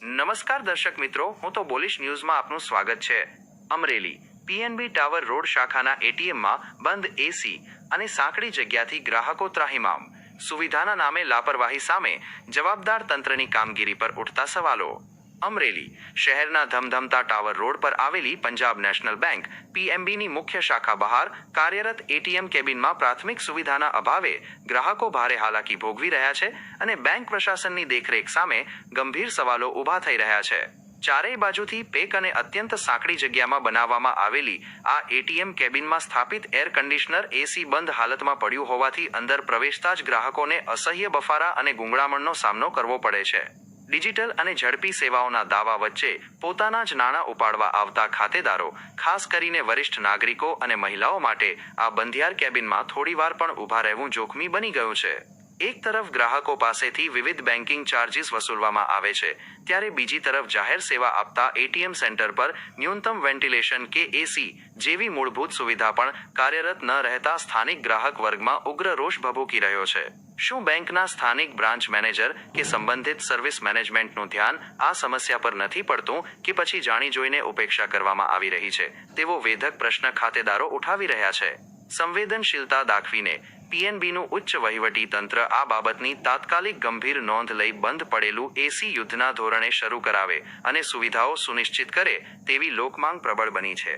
નમસ્કાર દર્શક મિત્રો, હું તો બોલીશ ન્યૂઝમાં આપનું સ્વાગત છે। અમરેલી પીએનબી ટાવર રોડ શાખાના એટીએમમાં બંધ એસી અને સાંકડી જગ્યાથી ગ્રાહકો ત્રાહિમામ। સુવિધાના નામે લાપરવાહી સામે જવાબદાર તંત્રની કામગીરી પર ઉઠતા સવાલો। અમરેલી શહેરના ધમધમતા ટાવર રોડ પર આવેલી પંજાબ નેશનલ બેંક પીએનબીની મુખ્ય શાખા બહાર કાર્યરત એટીએમ કેબિનમાં પ્રાથમિક સુવિધાના અભાવે ગ્રાહકો ભારે હાલાકી ભોગવી રહ્યા છે અને બેંક પ્રશાસનની દેખરેખ સામે ગંભીર સવાલો ઊભા થઈ રહ્યા છે। ચારેય બાજુથી પેક અને અત્યંત સાંકડી જગ્યામાં બનાવવામાં આવેલી આ એટીએમ કેબિનમાં સ્થાપિત એર કન્ડિશનર એસી બંધ હાલતમાં પડ્યું હોવાથી અંદર પ્રવેશતા જ ગ્રાહકોને અસહ્ય બફારા અને ગુંગળામણનો સામનો કરવો પડે છે। ડિજિટલ અને ઝડપી સેવાઓના દાવા વચ્ચે પોતાના જ નાણાં ઉપાડવા આવતા ખાતેદારો, ખાસ કરીને વરિષ્ઠ નાગરિકો અને મહિલાઓ માટે આ બંધિયાર કેબિનમાં થોડીવાર પણ ઊભા રહેવું જોખમી બની ગયું છે। એક તરફ ગ્રાહકો પાસેથી વિવિધ બેન્કિંગ ચાર્જીસ વસૂલવામાં આવે છે, ત્યારે બીજી તરફ જાહેર સેવા આપતા એટીએમ સેન્ટર પર ન્યૂનતમ વેન્ટિલેશન કે એસી જેવી મૂળભૂત સુવિધા પણ કાર્યરત ન રહેતા સ્થાનિક ગ્રાહક વર્ગમાં ઉગ્ર રોષ ભભૂકી રહ્યો છે। શું બેંકના સ્થાનિક બ્રાન્ચ મેનેજર કે સંબંધિત સર્વિસ મેનેજમેન્ટનું ધ્યાન આ સમસ્યા પર નથી પડતું કે પછી જાણી જોઈને ઉપેક્ષા કરવામાં આવી રહી છે, તેવો વેધક પ્રશ્ન ખાતેદારો ઉઠાવી રહ્યા છે। સંવેદનશીલતા દાખવીને પીએનબીનું ઉચ્ચ વહીવટી તંત્ર આ બાબતની તાત્કાલિક ગંભીર નોંધ લઈ બંધ પડેલું એસી યુદ્ધના ધોરણે શરૂ કરાવે અને સુવિધાઓ સુનિશ્ચિત કરે તેવી લોકમાંગ પ્રબળ બની છે।